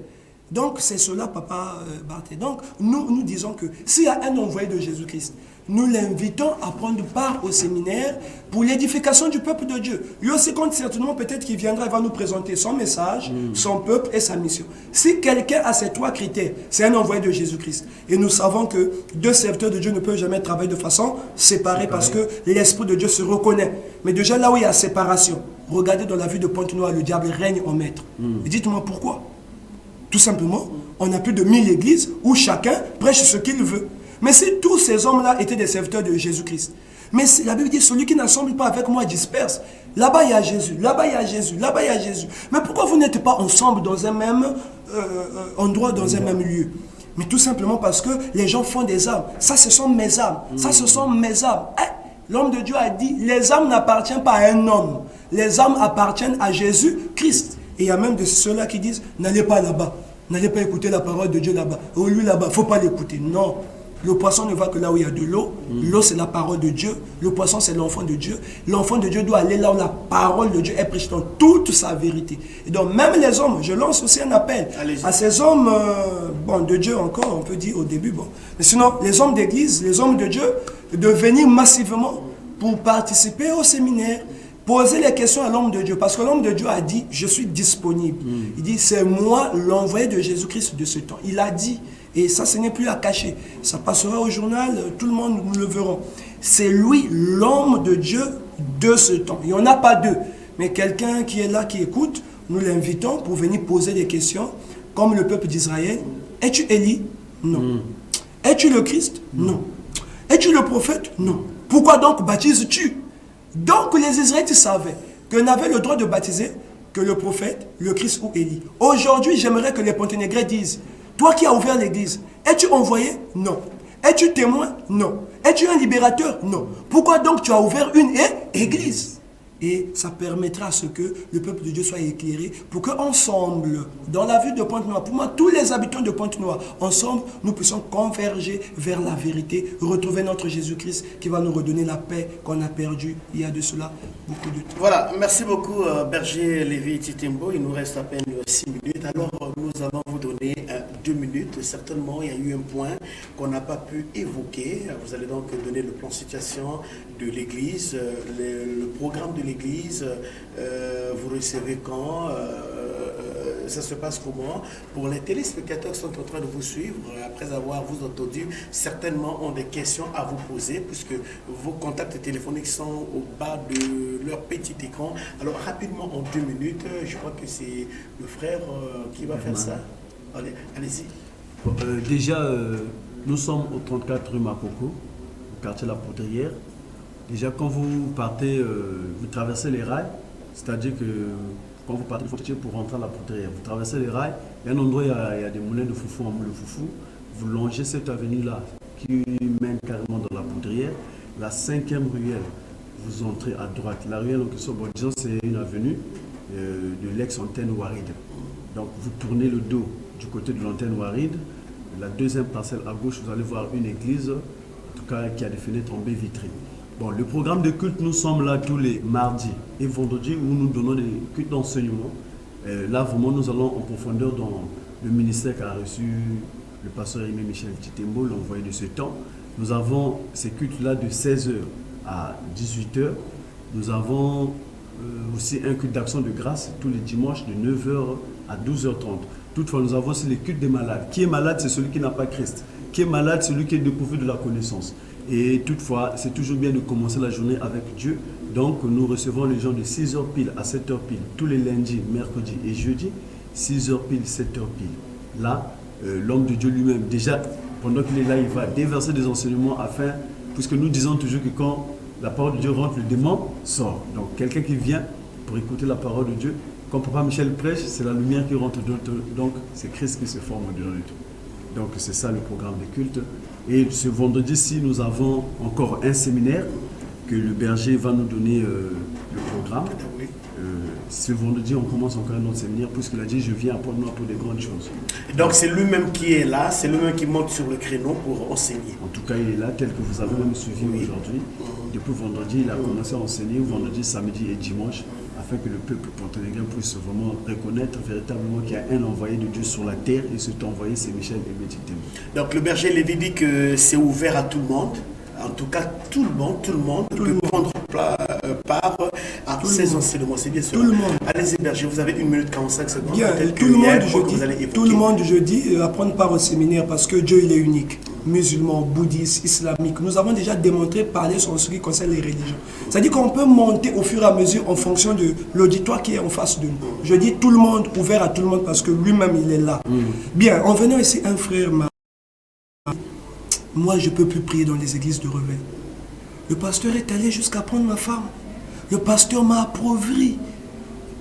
Donc, c'est cela, Papa Barthé. Donc, nous disons que s'il y a un envoyé de Jésus-Christ, nous l'invitons à prendre part au séminaire pour l'édification du peuple de Dieu. Lui aussi compte certainement, peut-être qu'il viendra, il va nous présenter son message, son peuple et sa mission. Si quelqu'un a ces trois critères, c'est un envoyé de Jésus-Christ. Et nous savons que deux serviteurs de Dieu ne peuvent jamais travailler de façon séparée parce que l'Esprit de Dieu se reconnaît. Mais déjà là où il y a séparation, regardez dans la ville de Pointe-Noire, le diable règne en maître. Et dites-moi pourquoi? Tout simplement, on a plus de 1000 églises où chacun prêche ce qu'il veut. Mais si tous ces hommes-là étaient des serviteurs de Jésus-Christ, mais la Bible dit, celui qui n'assemble pas avec moi disperse. Là-bas, il y a Jésus, là-bas, il y a Jésus, là-bas, il y a Jésus. Mais pourquoi vous n'êtes pas ensemble dans un même endroit, dans un même lieu? Mais tout simplement parce que les gens font des âmes. Ça, ce sont mes âmes. Ça, ce sont mes âmes. L'homme de Dieu a dit, les âmes n'appartiennent pas à un homme. Les âmes appartiennent à Jésus-Christ. Et il y a même de ceux-là qui disent, n'allez pas là-bas. N'allez pas écouter la parole de Dieu là-bas. Oh, lui là-bas, il ne faut pas l'écouter. Non. Le poisson ne va que là où il y a de l'eau. L'eau, c'est la parole de Dieu. Le poisson, c'est l'enfant de Dieu. L'enfant de Dieu doit aller là où la parole de Dieu est prêchée dans toute sa vérité. Et donc, même les hommes, je lance aussi un appel à ces hommes, de Dieu encore, on peut dire au début, mais sinon, les hommes d'église, les hommes de Dieu, de venir massivement pour participer au séminaire, poser les questions à l'homme de Dieu. Parce que l'homme de Dieu a dit, je suis disponible. Il dit, c'est moi l'envoyé de Jésus-Christ de ce temps. Il a dit. Et ça, ce n'est plus à cacher. Ça passera au journal, tout le monde nous le verra. C'est lui, l'homme de Dieu de ce temps. Il n'y en a pas deux. Mais quelqu'un qui est là, qui écoute, nous l'invitons pour venir poser des questions, comme le peuple d'Israël. Es-tu Élie? Non. Es-tu le Christ? Non. Es-tu le prophète? Non. Pourquoi donc baptises-tu? Donc les Israélites savaient qu'ils n'avaient le droit de baptiser que le prophète, le Christ ou Élie. Aujourd'hui, j'aimerais que les Ponténégrés disent, toi qui as ouvert l'église, es-tu envoyé? Non. Es-tu témoin? Non. Es-tu un libérateur? Non. Pourquoi donc tu as ouvert une église? Et ça permettra à ce que le peuple de Dieu soit éclairé pour qu'ensemble, dans la ville de Pointe-Noire, pour moi, tous les habitants de Pointe-Noire, ensemble, nous puissions converger vers la vérité, retrouver notre Jésus-Christ qui va nous redonner la paix qu'on a perdue il y a de cela beaucoup de temps. Voilà, merci beaucoup Berger Lévy Titembo. Il nous reste à peine 6 minutes. Alors, nous allons vous donner 2 minutes. Certainement, il y a eu un point qu'on n'a pas pu évoquer. Vous allez donc donner le plan de situation de l'église, le programme de l'église, vous recevez quand, ça se passe comment. Pour les téléspectateurs qui sont en train de vous suivre, après avoir vous entendu, certainement ont des questions à vous poser, puisque vos contacts téléphoniques sont au bas de leur petit écran. Alors rapidement, en 2 minutes, je crois que c'est le frère qui va faire ça. Allez, allez-y. Déjà, nous sommes au 34 rue Makoko, au quartier La Poudrière. Déjà, quand vous partez, vous traversez les rails, c'est-à-dire que quand vous partez pour rentrer à La Poudrière, vous traversez les rails, il y a un endroit, il y a des moulins de foufou en moule de foufou, vous longez cette avenue-là qui mène carrément dans La Poudrière, la 5e ruelle, vous entrez à droite. La ruelle en question, disons, c'est une avenue de l'ex-antenne Ouaride. Donc, vous tournez le dos du côté de l'antenne Ouaride, la 2e parcelle à gauche, vous allez voir une église, en tout cas qui a des fenêtres en baie vitrée. Bon, le programme de culte, nous sommes là tous les mardis et vendredis où nous donnons des cultes d'enseignement. Là, vraiment, nous allons en profondeur dans le ministère qu'a reçu le pasteur Aimé Michel Titembo, l'envoyé de ce temps. Nous avons ces cultes-là de 16h à 18h. Nous avons aussi un culte d'action de grâce tous les dimanches de 9h à 12h30. Toutefois, nous avons aussi les cultes des malades. Qui est malade, c'est celui qui n'a pas Christ. Qui est malade, c'est celui qui est dépourvu de la connaissance. Et toutefois, c'est toujours bien de commencer la journée avec Dieu. Donc, nous recevons les gens de 6h pile à 7h pile, tous les lundis, mercredis et jeudis, 6h pile, 7h pile. Là, l'homme de Dieu lui-même, déjà, pendant qu'il est là, il va déverser des enseignements afin, puisque nous disons toujours que quand la parole de Dieu rentre, le démon sort. Donc, quelqu'un qui vient pour écouter la parole de Dieu, quand Papa Michel prêche, c'est la lumière qui rentre, donc c'est Christ qui se forme dedans et tout. Donc, c'est ça le programme des cultes. Et ce vendredi-ci, nous avons encore un séminaire que le berger va nous donner le programme. Ce vendredi, on commence encore un autre séminaire puisqu'il a dit « Je viens à Pointe-Noire pour des grandes choses ». Donc c'est lui-même qui est là, c'est lui-même qui monte sur le créneau pour enseigner. En tout cas, il est là tel que vous avez même suivi aujourd'hui. Depuis vendredi, il a commencé à enseigner, vendredi, samedi et dimanche, afin que le peuple ponténégrin puisse vraiment reconnaître véritablement qu'il y a un envoyé de Dieu sur la terre et cet envoyé, c'est Michel Aimé Titembo. Donc le berger Lévy dit que c'est ouvert à tout le monde. En tout cas, tout le monde peut prendre part à ces enseignements. C'est bien sûr. Tout le monde. Allez-y, berger, vous avez 1 minute 45 secondes. Bien, tout le monde, je dis, à prendre part au séminaire parce que Dieu, il est unique. musulmans, bouddhistes, islamiques. Nous avons déjà démontré parler sur ce qui concerne les religions. C'est-à-dire qu'on peut monter au fur et à mesure en fonction de l'auditoire qui est en face de nous. Je dis tout le monde, ouvert à tout le monde parce que lui-même il est là. Bien, en venant ici, un frère m'a... Moi, je ne peux plus prier dans les églises de rebelles. Le pasteur est allé jusqu'à prendre ma femme. Le pasteur m'a appauvri.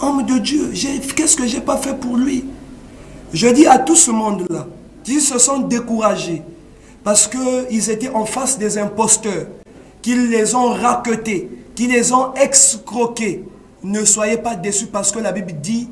Homme de Dieu, qu'est-ce que je n'ai pas fait pour lui? Je dis à tout ce monde-là, qui se sont découragés parce qu'ils étaient en face des imposteurs, qu'ils les ont raquetés, qu'ils les ont escroqués. Ne soyez pas déçus parce que la Bible dit,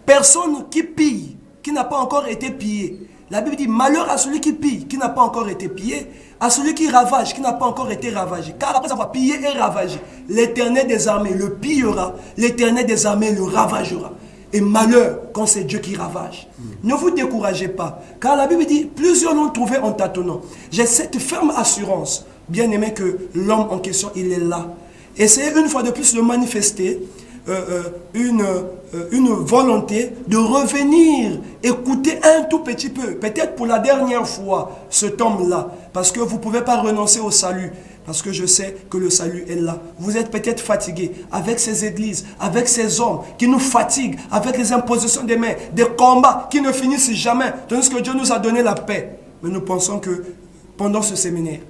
personne qui pille, qui n'a pas encore été pillé. La Bible dit, malheur à celui qui pille, qui n'a pas encore été pillé, à celui qui ravage, qui n'a pas encore été ravagé. Car après avoir pillé et ravagé, l'Éternel des armées le pillera, l'Éternel des armées le ravagera. Et malheur quand c'est Dieu qui ravage. Ne vous découragez pas, car la Bible dit, plusieurs l'ont trouvé en tâtonnant. J'ai cette ferme assurance, bien aimé, que l'homme en question, il est là. Essayez une fois de plus de manifester une volonté de revenir, écouter un tout petit peu, peut-être pour la dernière fois, cet homme-là, parce que vous ne pouvez pas renoncer au salut, parce que je sais que le salut est là. Vous êtes peut-être fatigué avec ces églises, avec ces hommes qui nous fatiguent, avec les impositions des mains, des combats qui ne finissent jamais, tandis que Dieu nous a donné la paix. Mais nous pensons que pendant ce séminaire,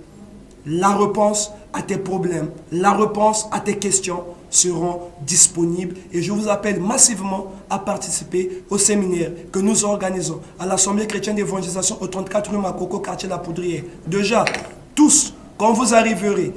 la réponse à tes problèmes, la réponse à tes questions seront disponibles et je vous appelle massivement à participer au séminaire que nous organisons à l'Assemblée chrétienne d'évangélisation au 34 rue Makoko, quartier La Poudrière. Déjà, tous, quand vous arriverez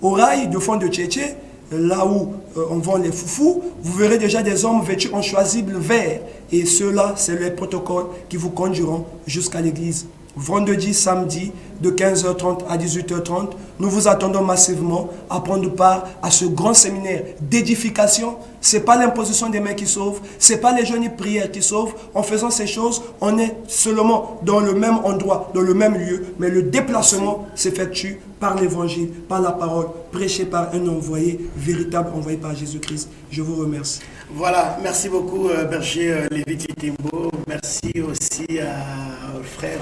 au rail de fond de Tchétché, là où on vend les foufous, vous verrez déjà des hommes vêtus en chasuble vert et ceux-là, c'est les protocoles qui vous conduiront jusqu'à l'église. Vendredi, samedi, de 15h30 à 18h30, nous vous attendons massivement à prendre part à ce grand séminaire d'édification. Ce n'est pas l'imposition des mains qui sauve, ce n'est pas les jeûnes et prières qui sauvent. En faisant ces choses, on est seulement dans le même endroit, dans le même lieu, mais le déplacement s'effectue par l'évangile, par la parole, prêchée par un envoyé, véritable envoyé par Jésus-Christ. Je vous remercie. Voilà, merci beaucoup berger Lévi Chitembo. Merci aussi à frère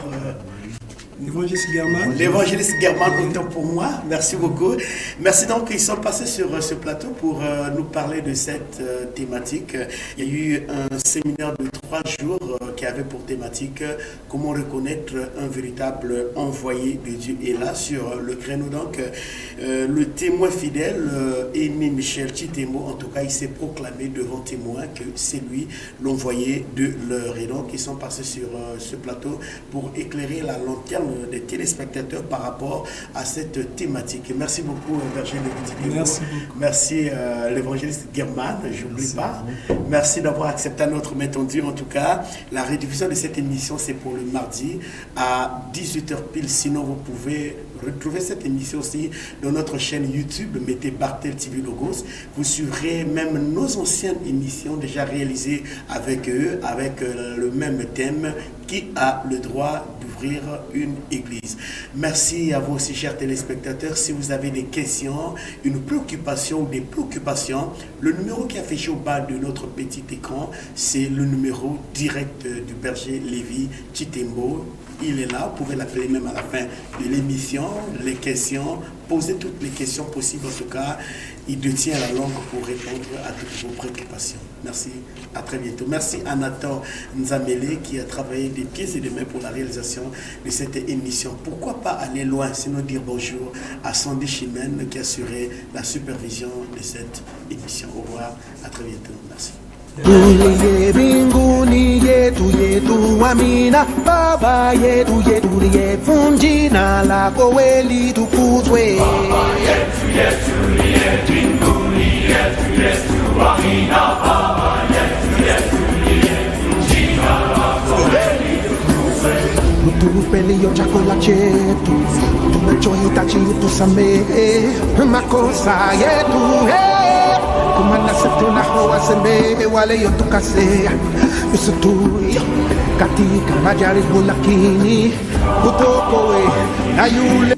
L'évangéliste German. L'évangéliste German, autant pour moi. Merci beaucoup. Merci donc, ils sont passés sur ce plateau pour nous parler de cette thématique. Il y a eu un séminaire de 3 jours qui avait pour thématique comment reconnaître un véritable envoyé de Dieu. Et là, sur le créneau, donc, le témoin fidèle, Aimé Michel Chitembo, en tout cas, il s'est proclamé devant témoin que c'est lui l'envoyé de l'heure. Et donc, ils sont passés sur ce plateau pour éclairer la lanterne des téléspectateurs par rapport à cette thématique. Merci beaucoup, berger Lévi. Merci beaucoup. Merci, l'évangéliste German, j'oublie pas. Merci d'avoir accepté notre main tendue. En tout cas, la rediffusion de cette émission, c'est pour le mardi à 18h pile. Sinon, vous pouvez retrouver cette émission aussi dans notre chaîne YouTube. Mettez Bartel TV Logos. Vous suivrez même nos anciennes émissions déjà réalisées avec eux, avec le même thème, qui a le droit d'ouvrir une église. Merci à vous aussi, chers téléspectateurs. Si vous avez des questions, une préoccupation ou des préoccupations, le numéro qui est affiché au bas de notre petit écran, c'est le numéro direct du berger Lévi Chitembo. Il est là, vous pouvez l'appeler même à la fin de l'émission. Les questions, posez toutes les questions possibles. En tout cas, il détient la langue pour répondre à toutes vos préoccupations. Merci, à très bientôt. Merci à Nathan Nzamele qui a travaillé des pieds et des mains pour la réalisation de cette émission. Pourquoi pas aller loin, sinon dire bonjour à Sandy Chimène qui a assuré la supervision de cette émission. Au revoir, à très bientôt. Merci. Tuliye mbinguni yetu yetu amina, Baba yetu yetu liye jina lako weli tukuzwe. Baba yetu liye mbinguni yetu yetu amina, Baba yetu liye jina lako weli tukuzwe. Utupelio chakula chetu, tunachohitaji utusamehe makosa yetu. Kumana setu na hoa sembe wale yotukasea Usutuyo katika majaribu lakini utokowe na yule